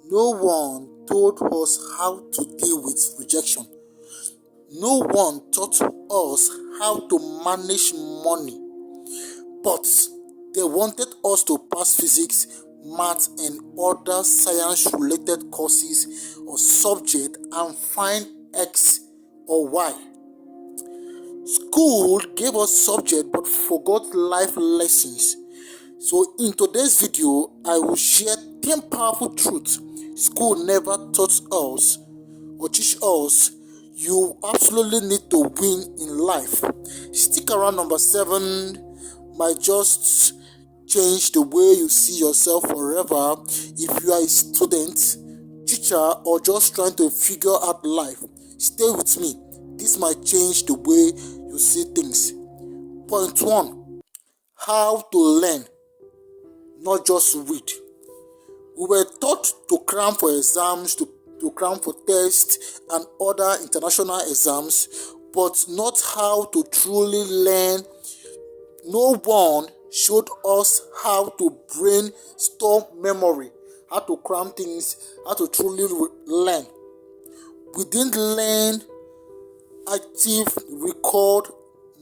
No one told us how to deal with rejection. No one taught us how to manage money, but they wanted us to pass physics, math, and other science related courses or subjects and find X or Y. School gave us subjects but forgot life lessons. So in today's video, I will share 10 powerful truths school never taught us or teach us you absolutely need to win in life. Stick around. Number 7 might just change the way you see yourself forever. If you are a student, teacher, or just trying to figure out life, stay with me. This might change the way you see things. Point 1: how to learn, not just read. We were taught to cram for exams, to cram for tests and other international exams, but not how to truly learn. No one showed us how to brainstorm memory, how to cram things, how to truly learn. We didn't learn active record,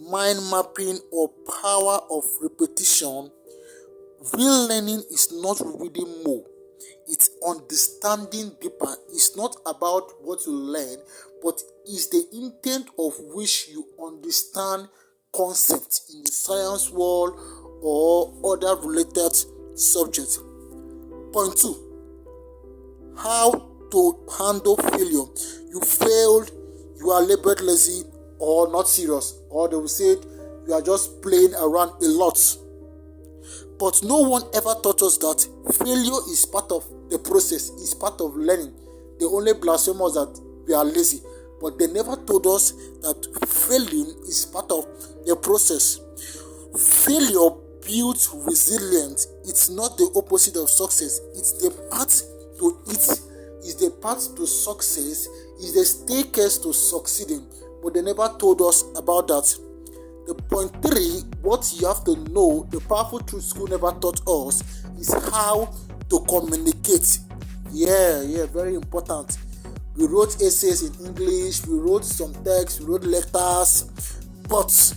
mind mapping, or power of repetition. Real learning is not reading more. It's understanding deeper. It's not about what you learn, but it's the intent of which you understand concepts in the science world or other related subjects. Point 2: how to handle failure. You failed, you are labeled lazy or not serious, or they will say you are just playing around a lot. But no one ever taught us that failure is part of the process, is part of learning. They only blaspheme us that we are lazy, but they never told us that failing is part of the process. Failure builds resilience. It's not the opposite of success. It's the path to it. It's the path to success. It's the staircase to succeeding. But they never told us about that. The point 3, what you have to know, the powerful truth school never taught us, is how to communicate. Very important. We wrote essays in English, we wrote some texts, we wrote letters, but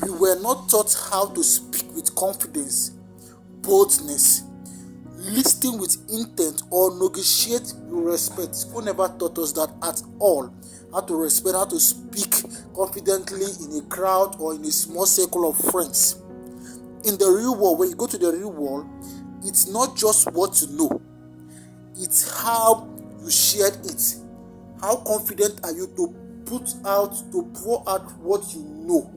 we were not taught how to speak with confidence, boldness, listen with intent, or negotiate with respect. School never taught us that at all. How to respect, how to speak confidently in a crowd or in a small circle of friends. In the real world, when you go to the real world, it's not just what you know, it's how you shared it. How confident are you to pour out what you know,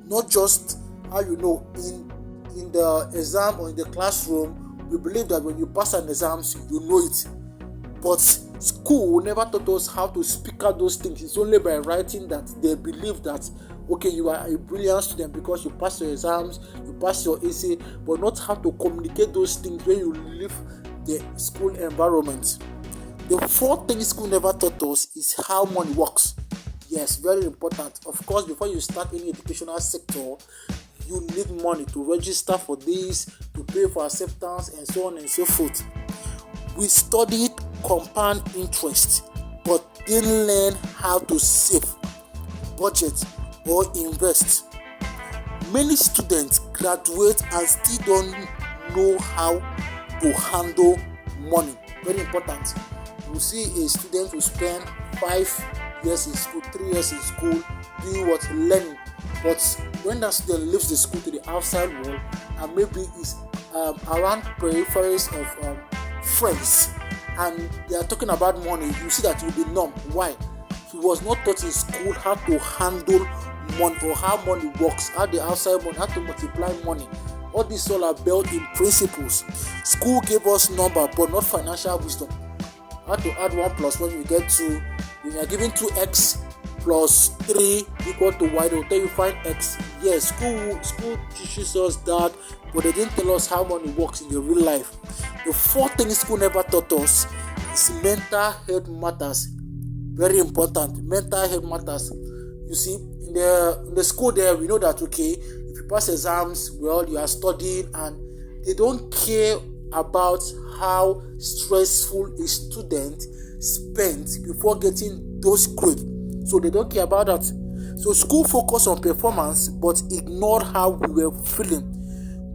not just how you know. In the exam or in the classroom, we believe that when you pass an exam, you know it. But school never taught us how to speak out those things. It's only by writing that they believe that, okay, you are a brilliant student because you pass your exams, you pass your essay, but not how to communicate those things when you leave the school environment. The 4th thing school never taught us is how money works. Yes, very important. Of course, before you start any educational sector, you need money to register for this, to pay for acceptance, and so on and so forth. We studied compound interest, but didn't learn how to save, budget, or invest. Many students graduate and still don't know how to handle money. Very important. You see a student who spend 5 years in school, 3 years in school, doing what? Learning. But when that student leaves the school to the outside world and maybe is around peripheries of friends, and they are talking about money, you see that he will be numb. Why? He was not taught in school how to handle money or how money works, how the outside money, how to multiply money. All this all are built in principles. School gave us number, but not financial wisdom. How to add 1 plus 1, you get 2. When you are given 2x plus 3 equal to y, they will tell you find x. Yes, school teaches us that, but they didn't tell us how money works in the real life. The 4th thing school never taught us is mental health matters. Very important. Mental health matters. You see, in the school there, we know that, okay, if you pass exams, well, you are studying, and they don't care about how stressful a student spent before getting those grades. So they don't care about that. So school focused on performance but ignored how we were feeling.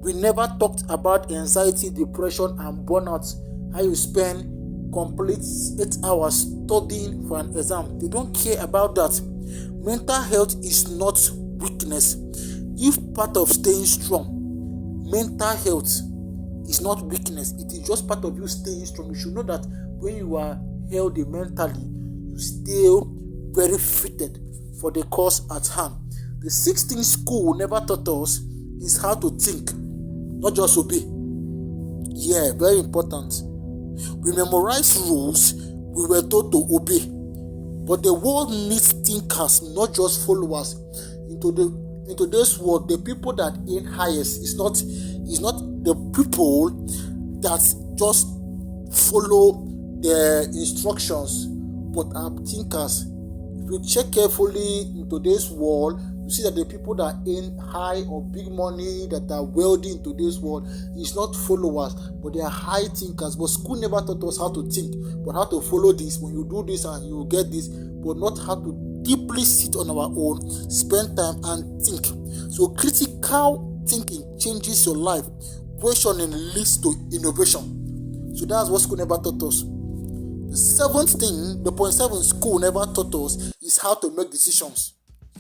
We never talked about anxiety, depression, and burnout. How you spend complete 8 hours studying for an exam. They don't care about that. Mental health is not weakness. If part of staying strong, mental health is not weakness. It is just part of you staying strong. You should know that when you are healthy mentally, you stay very fitted for the cause at hand. The sixth thing school never taught us is how to think, not just obey. Yeah, very important. We memorized rules, we were told to obey. But the world needs thinkers, not just followers. In today's world, the people that aim highest is not the people that just follow the instructions, but are thinkers. If you check carefully in today's world, you see that the people that earn high or big money, that are wealthy in today's world, is not followers, but they are high thinkers. But school never taught us how to think, but how to follow this. When you do this and you get this, but not how to deeply sit on our own, spend time and think. So critical thinking changes your life. Questioning leads to innovation. So that's what school never taught us. The seventh thing, the point 7 school never taught us is how to make decisions.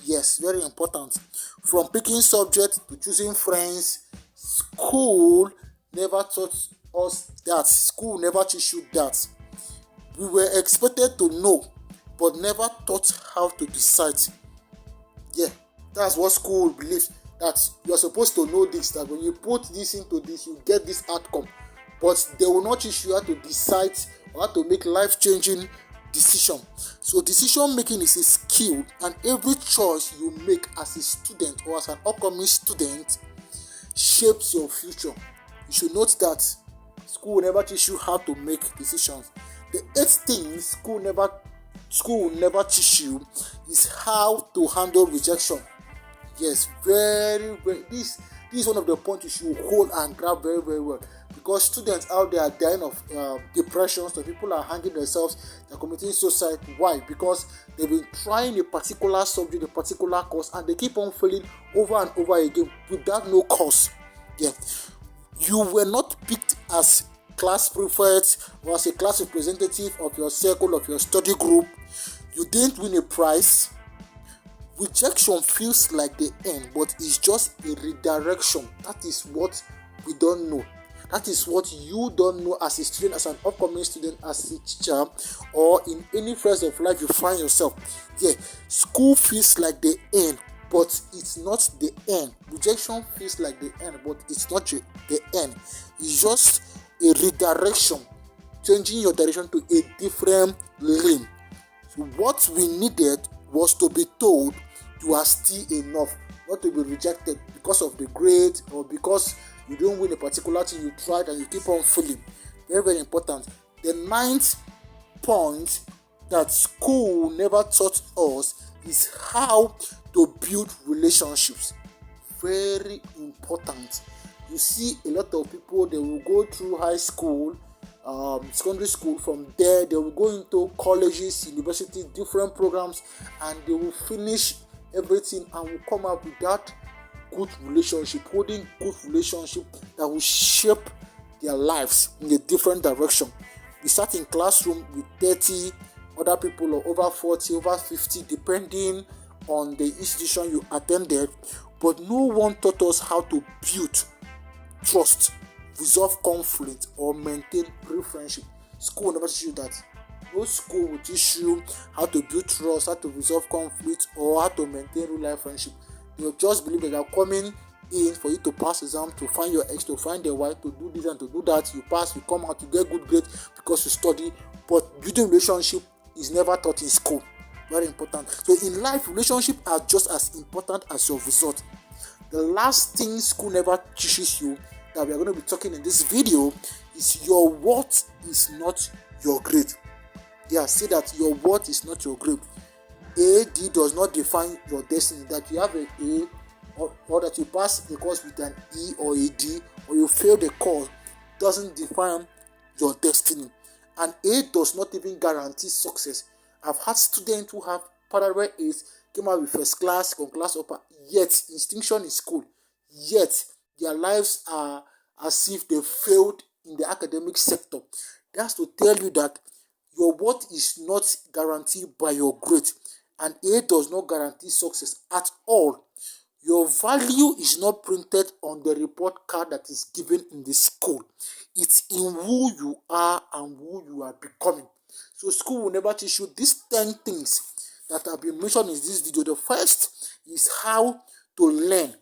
Yes, very important. From picking subject to choosing friends, school never taught us that. School never teach you that. We were expected to know, but never taught how to decide. Yeah, that's what school believes, that you are supposed to know this, that when you put this into this, you get this outcome. But they will not teach you how to decide or how to make life-changing decision. So decision making is a skill, and every choice you make as a student or as an upcoming student shapes your future. You should note that school will never teach you how to make decisions. The 8th thing school will never teach you is how to handle rejection. Yes, very, very. This is one of the points you should hold and grab very, very well. Because students out there are dying of depression, so people are hanging themselves, they're committing suicide. Why? Because they've been trying a particular subject, a particular course, and they keep on failing over and over again without no cause. Yeah. You were not picked as class prefect or as a class representative of your circle, of your study group. You didn't win a prize. Rejection feels like the end, but it's just a redirection. That is what we don't know. That is what you don't know as a student, as an upcoming student, as a teacher, or in any phase of life you find yourself. Yeah, school feels like the end, but it's not the end. Rejection feels like the end, but it's not the end. It's just a redirection, changing your direction to a different lane. So what we needed was to be told you are still enough, not to be rejected because of the grade or because you don't win a particular thing you tried and you keep on failing. Very, very important. The 9th point that school never taught us is how to build relationships. Very important. You see a lot of people, they will go through high school, secondary school. From there they will go into colleges, universities, different programs, and they will finish everything and will come up with that good relationship, holding good relationship that will shape their lives in a different direction. We sat in classroom with 30 other people, or over 40, over 50, depending on the institution you attended, but no one taught us how to build trust, resolve conflict, or maintain real friendship. School will never teach you that. No school will teach you how to build trust, how to resolve conflict, or how to maintain real life friendship. They just believe that they are coming in for you to pass exam, to find your ex, to find the wife, to do this and to do that. You pass, you come out, you get good grades because you study. But building relationship is never taught in school. Very important. So in life, relationships are just as important as your result. The last thing school never teaches you, that we are going to be talking in this video, is your worth is not your grade. Yeah, say that your worth is not your grade. AD does not define your destiny. That you have an A, or that you pass the course with an E or a D, or you fail the course doesn't define your destiny, and age does not even guarantee success. I've had students who have parallel A's, came out with first class, second class upper, yet distinction in school, yet their lives are as if they failed in the academic sector. That's to tell you that your worth is not guaranteed by your grade, and age does not guarantee success at all. Your value is not printed on the report card that is given in the school. It's in who you are and who you are becoming. So school will never teach you these 10 things that have been mentioned in this video. The first is how to learn.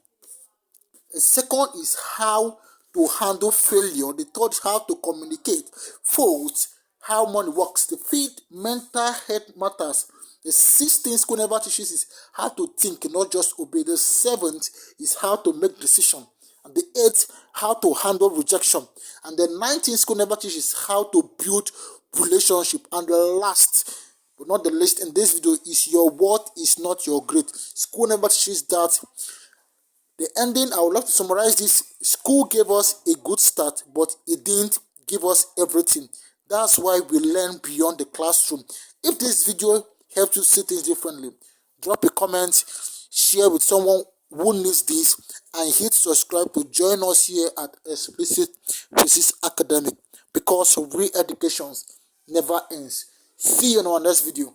The second is how to handle failure. The third is how to communicate. Fourth, how money works. The fifth, mental health matters. The sixth thing school never teaches is how to think, not just obey. The seventh is how to make decisions. And the eighth, how to handle rejection. And the ninth thing school never teaches how to build relationship. And the last, but not the least in this video, is your worth is not your grade. School never teaches that. The ending, I would love to summarize this. School gave us a good start, but it didn't give us everything. That's why we learn beyond the classroom. If this video helped you see things differently, drop a comment, share with someone who needs this, and hit subscribe to join us here at Explicit Academic, because real education never ends. See you in our next video.